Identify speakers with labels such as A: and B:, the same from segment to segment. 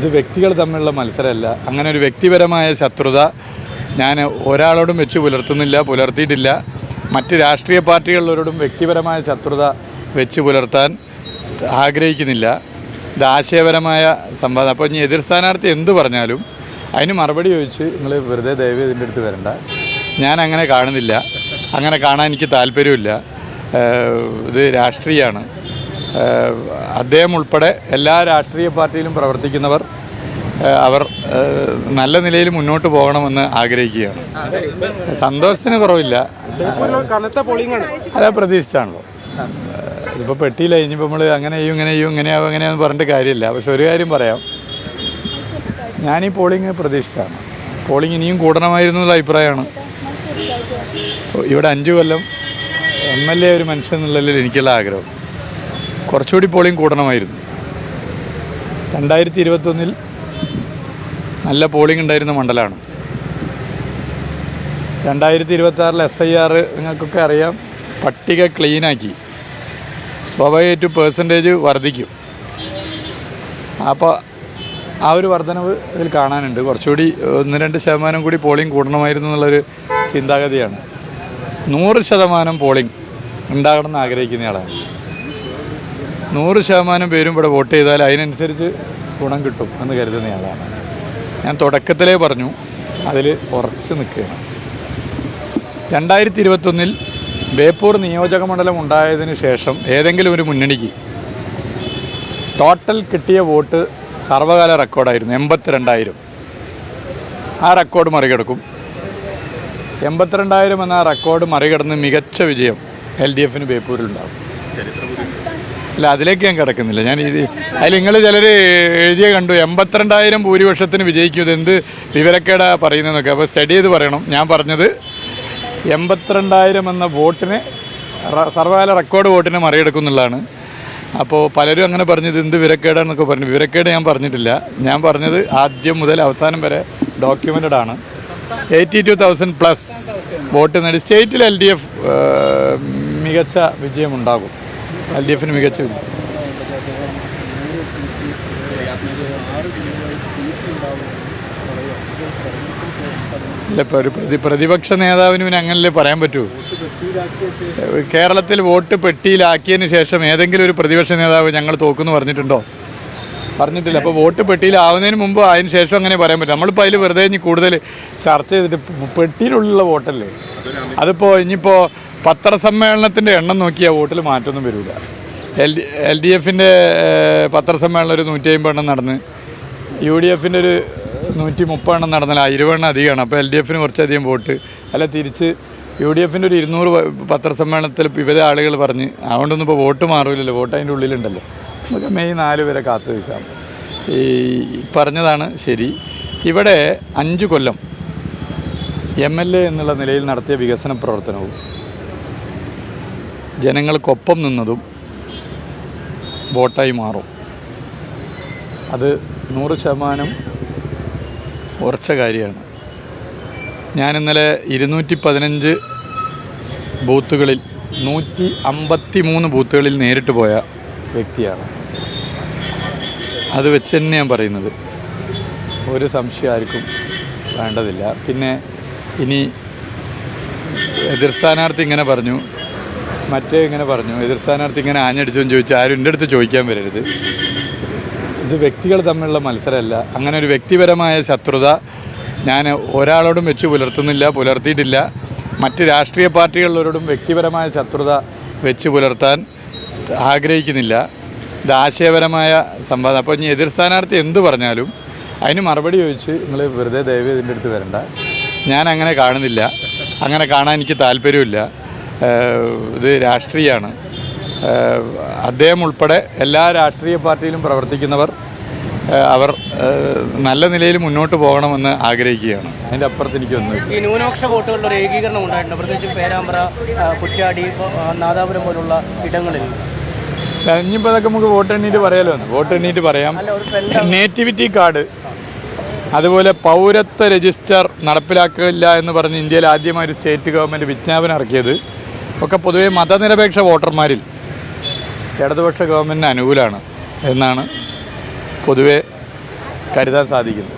A: ഇത് വ്യക്തികൾ തമ്മിലുള്ള മത്സരമല്ല. അങ്ങനെ ഒരു വ്യക്തിപരമായ ശത്രുത ഞാൻ ഒരാളോടും വെച്ച് പുലർത്തിയിട്ടില്ല. മറ്റ് രാഷ്ട്രീയ പാർട്ടികളിലോടും വ്യക്തിപരമായ ശത്രുത വെച്ച് പുലർത്താൻ ആഗ്രഹിക്കുന്നില്ല. ഇത് ആശയപരമായ സംവാദം. അപ്പോൾ ഇനി എതിർ സ്ഥാനാർത്ഥി എന്ത് പറഞ്ഞാലും അതിന് മറുപടി ചോദിച്ച് നിങ്ങൾ വെറുതെ ദയവ് ഇതിൻ്റെ അടുത്ത് വരണ്ട. ഞാൻ അങ്ങനെ കാണുന്നില്ല, അങ്ങനെ കാണാൻ എനിക്ക് താല്പര്യമില്ല. ഇത് രാഷ്ട്രീയമാണ്. അദ്ദേഹം ഉൾപ്പെടെ എല്ലാ രാഷ്ട്രീയ പാർട്ടിയിലും പ്രവർത്തിക്കുന്നവർ അവർ നല്ല നിലയിൽ മുന്നോട്ട് പോകണമെന്ന് ആഗ്രഹിക്കുകയാണ്. സന്തോഷത്തിന് കുറവില്ല, അതാ പ്രതീക്ഷിച്ചാണല്ലോ. ഇതിപ്പോൾ പെട്ടിയില്ല. ഇനിയിപ്പോൾ നമ്മൾ അങ്ങനെ ചെയ്യും ഇങ്ങനെയാണെന്ന് പറഞ്ഞിട്ട് കാര്യമില്ല. പക്ഷെ ഒരു കാര്യം പറയാം, ഞാനീ പോളിംഗ് പ്രതീക്ഷിച്ചാണ്. പോളിംഗ് ഇനിയും കൂടണമായിരുന്നു എന്നുള്ള അഭിപ്രായമാണ്. ഇവിടെ 5 കൊല്ലം MLA ഒരു മനുഷ്യൻ എന്നുള്ളതിൽ എനിക്കുള്ള ആഗ്രഹം. കുറച്ചുകൂടി പോളിംഗ് കൂടണമായിരുന്നു. 2021 നല്ല പോളിംഗ് ഉണ്ടായിരുന്ന മണ്ഡലമാണ്. 2026 SIR നിങ്ങൾക്കൊക്കെ അറിയാം, പട്ടിക ക്ലീനാക്കി. സ്വാഭാവികമായിട്ടും പേഴ്സൻറ്റേജ് വർദ്ധിക്കും. അപ്പോൾ ആ ഒരു വർധനവ് ഇതിൽ കാണാനുണ്ട്. കുറച്ചുകൂടി 1-2% കൂടി പോളിംഗ് കൂടണമായിരുന്നു എന്നുള്ളൊരു ചിന്താഗതിയാണ്. 100% പോളിംഗ് ഉണ്ടാകണമെന്ന് ആഗ്രഹിക്കുന്നയാളാണ്. 100% പേരും ഇവിടെ വോട്ട് ചെയ്താൽ അതിനനുസരിച്ച് ഗുണം കിട്ടും എന്ന് കരുതുന്നയാളാണ്. ഞാൻ തുടക്കത്തിലേ പറഞ്ഞു, അതിൽ ഉറച്ചു നിൽക്കുകയാണ്. 2021 ബേപ്പൂർ നിയോജക മണ്ഡലം ഉണ്ടായതിന് ശേഷം ഏതെങ്കിലും ഒരു മുന്നണിക്ക് ടോട്ടൽ കിട്ടിയ വോട്ട് സർവകാല റെക്കോർഡായിരുന്നു 82,000. ആ റെക്കോർഡ് മറികടക്കും. 82,000 എന്ന റെക്കോർഡ് മറികടന്ന് മികച്ച വിജയം LDFന് ബേപ്പൂരിലുണ്ടാകും. അല്ല, അതിലേക്ക് ഞാൻ കിടക്കുന്നില്ല. അതിൽ നിങ്ങൾ ചിലർ എഴുതിയ കണ്ടു 82,000 ഭൂരിപക്ഷത്തിന് വിജയിക്കും. ഇതെന്ത് വിവരക്കേടാ പറയുന്നതെന്നൊക്കെ. അപ്പോൾ സ്റ്റഡി ചെയ്ത് പറയണം. ഞാൻ പറഞ്ഞത് 82,000 എന്ന വോട്ടിനെ, സർവകാല റെക്കോർഡ് വോട്ടിനെ മറികടക്കും എന്നുള്ളതാണ്. അപ്പോൾ പലരും അങ്ങനെ പറഞ്ഞത് എന്ത് വിവരക്കേടാണെന്നൊക്കെ പറഞ്ഞു. വിവരക്കേട് ഞാൻ പറഞ്ഞിട്ടില്ല. ഞാൻ പറഞ്ഞത് ആദ്യം മുതൽ അവസാനം വരെ ഡോക്യുമെൻറ്റഡ് ആണ്. 82,000+ വോട്ട് നേടി സ്റ്റേറ്റിൽ LDF മികച്ച വിജയമുണ്ടാകും. LDFന് മികച്ച വിജയം. അല്ല, ഇപ്പോൾ ഒരു പ്രതിപക്ഷ നേതാവിന് പിന്നെ അങ്ങനല്ലേ പറയാൻ പറ്റൂ. കേരളത്തിൽ വോട്ട് പെട്ടിയിലാക്കിയതിന് ശേഷം ഏതെങ്കിലും ഒരു പ്രതിപക്ഷ നേതാവ് ഞങ്ങൾ തോക്കുമെന്ന് പറഞ്ഞിട്ടുണ്ടോ? പറഞ്ഞിട്ടില്ല. അപ്പോൾ വോട്ട് പെട്ടിയിലാവുന്നതിന് മുമ്പ് അതിന് ശേഷം അങ്ങനെ പറയാൻ പറ്റും. നമ്മളിപ്പോൾ അതിൽ വെറുതെ ഇനി കൂടുതൽ ചർച്ച ചെയ്തിട്ട് പെട്ടിയിലുള്ള വോട്ടല്ലേ. അതിപ്പോൾ ഇനിയിപ്പോൾ പത്രസമ്മേളനത്തിൻ്റെ എണ്ണം നോക്കിയാൽ വോട്ടിൽ മാറ്റമൊന്നും വരില്ല. LDFൻ്റെ പത്രസമ്മേളനം ഒരു 150 എണ്ണം നടന്ന്, UDFൻ്റെ ഒരു 130 എണ്ണം നടന്നില്ല. 20 എണ്ണം അധികമാണ്. അപ്പോൾ LDFന് കുറച്ചധികം വോട്ട്. അല്ല, തിരിച്ച് UDFൻ്റെ ഒരു 200 പത്രസമ്മേളനത്തിൽ വിവിധ ആളുകൾ പറഞ്ഞ് അതുകൊണ്ടൊന്നും ഇപ്പോൾ വോട്ട് മാറില്ലല്ലോ, വോട്ട് അതിൻ്റെ ഉള്ളിലുണ്ടല്ലോ. നമുക്ക് മെയ് 4 വരെ കാത്തു നിൽക്കാം. ഈ പറഞ്ഞതാണ് ശരി. ഇവിടെ 5 കൊല്ലം MLA എന്നുള്ള നിലയിൽ നടത്തിയ വികസന പ്രവർത്തനവും ജനങ്ങൾക്കൊപ്പം നിന്നതും വോട്ടായി മാറും. അത് 100% ഉറച്ച കാര്യമാണ്. ഞാൻ ഇന്നലെ 215 ബൂത്തുകളിൽ 153 ബൂത്തുകളിൽ നേരിട്ട് പോയ വ്യക്തിയാണ്. അത് വെച്ച് തന്നെ ഞാൻ പറയുന്നത്, ഒരു സംശയം ആർക്കും വേണ്ടതില്ല. പിന്നെ ഇനി എതിർ സ്ഥാനാർത്ഥി ഇങ്ങനെ പറഞ്ഞു, മറ്റേ ഇങ്ങനെ പറഞ്ഞു, എതിർ സ്ഥാനാർത്ഥി ഇങ്ങനെ ആഞ്ഞടിച്ചു എന്ന് ചോദിച്ചാൽ ആരും എൻ്റെ അടുത്ത് ചോദിക്കാൻ വരരുത്. ഇത് വ്യക്തികൾ തമ്മിലുള്ള മത്സരമല്ല. അങ്ങനെ ഒരു വ്യക്തിപരമായ ശത്രുത ഞാൻ ഒരാളോടും വെച്ച് പുലർത്തിയിട്ടില്ല. മറ്റ് രാഷ്ട്രീയ പാർട്ടികളിലോടും വ്യക്തിപരമായ ശത്രുത വെച്ച് പുലർത്താൻ ആഗ്രഹിക്കുന്നില്ല. ഇത് ആശയപരമായ സംവാദം. അപ്പോൾ ഇനി എതിർ സ്ഥാനാർത്ഥി എന്ത് പറഞ്ഞാലും അതിന് മറുപടി ചോദിച്ച് നിങ്ങൾ വെറുതെ ദയവ് ഇതിൻ്റെ അടുത്ത് വരണ്ട. ഞാൻ അങ്ങനെ കാണുന്നില്ല, അങ്ങനെ കാണാൻ എനിക്ക് താല്പര്യമില്ല. ഇത് രാഷ്ട്രീയമാണ്. അദ്ദേഹം ഉൾപ്പെടെ എല്ലാ രാഷ്ട്രീയ പാർട്ടിയിലും പ്രവർത്തിക്കുന്നവർ അവർ നല്ല നിലയിൽ മുന്നോട്ട് പോകണമെന്ന് ആഗ്രഹിക്കുകയാണ്. അതിൻ്റെ അപ്പുറത്ത് എനിക്കൊന്ന്
B: ഈ ന്യൂനപക്ഷ വോട്ടുകളുടെ ഒരു ഏകീകരണം ഉണ്ടായിട്ടുണ്ട്, പ്രത്യേകിച്ച് പേരാമ്പ്ര, കുറ്റ്യാടി, നാദാപുരം പോലുള്ള ഇടങ്ങളിൽ.
A: ഇനിയിപ്പോൾ അതൊക്കെ നമുക്ക് വോട്ട് എണ്ണീറ്റ് പറയാം. നേറ്റിവിറ്റി കാർഡ്, അതുപോലെ പൗരത്വ രജിസ്റ്റർ നടപ്പിലാക്കില്ല എന്ന് പറഞ്ഞ് ഇന്ത്യയിൽ ആദ്യമായി ഒരു സ്റ്റേറ്റ് ഗവൺമെൻറ് വിജ്ഞാപനം ഇറക്കിയത് ഒക്കെ പൊതുവെ മതനിരപേക്ഷ വോട്ടർമാരിൽ ഇടതുപക്ഷ ഗവൺമെൻറ്റിന് അനുകൂലമാണ് എന്നാണ് പൊതുവെ കരുതാൻ സാധിക്കുന്നു.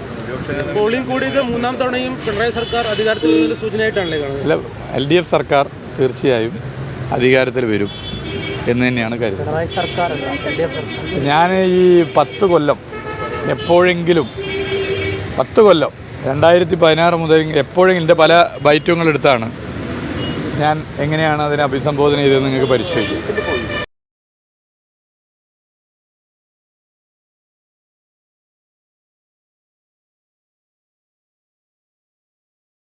C: പോളിംഗ് കൂടിയത് മൂന്നാം തവണയും പിണറായി സർക്കാർ അധികാരത്തിൽ വരുന്നതിന്റെ സൂചനയായിട്ടാണല്ലേ കാണുന്നത്?
A: അല്ല, LDF സർക്കാർ തീർച്ചയായും അധികാരത്തിൽ വരും എന്ന് തന്നെയാണ് കരുതുന്നത്.
B: പിണറായി സർക്കാർ
A: ഞാൻ ഈ 10 കൊല്ലം എപ്പോഴെങ്കിലും 10 കൊല്ലം 2016 മുതൽ എപ്പോഴെങ്കിലും എൻ്റെ പല ബൈറ്റുകളെടുത്താണ് ഞാൻ എങ്ങനെയാണ് അതിനെ അഭിസംബോധന ചെയ്തതെന്ന് നിങ്ങൾക്ക് പരിശോധിക്കും.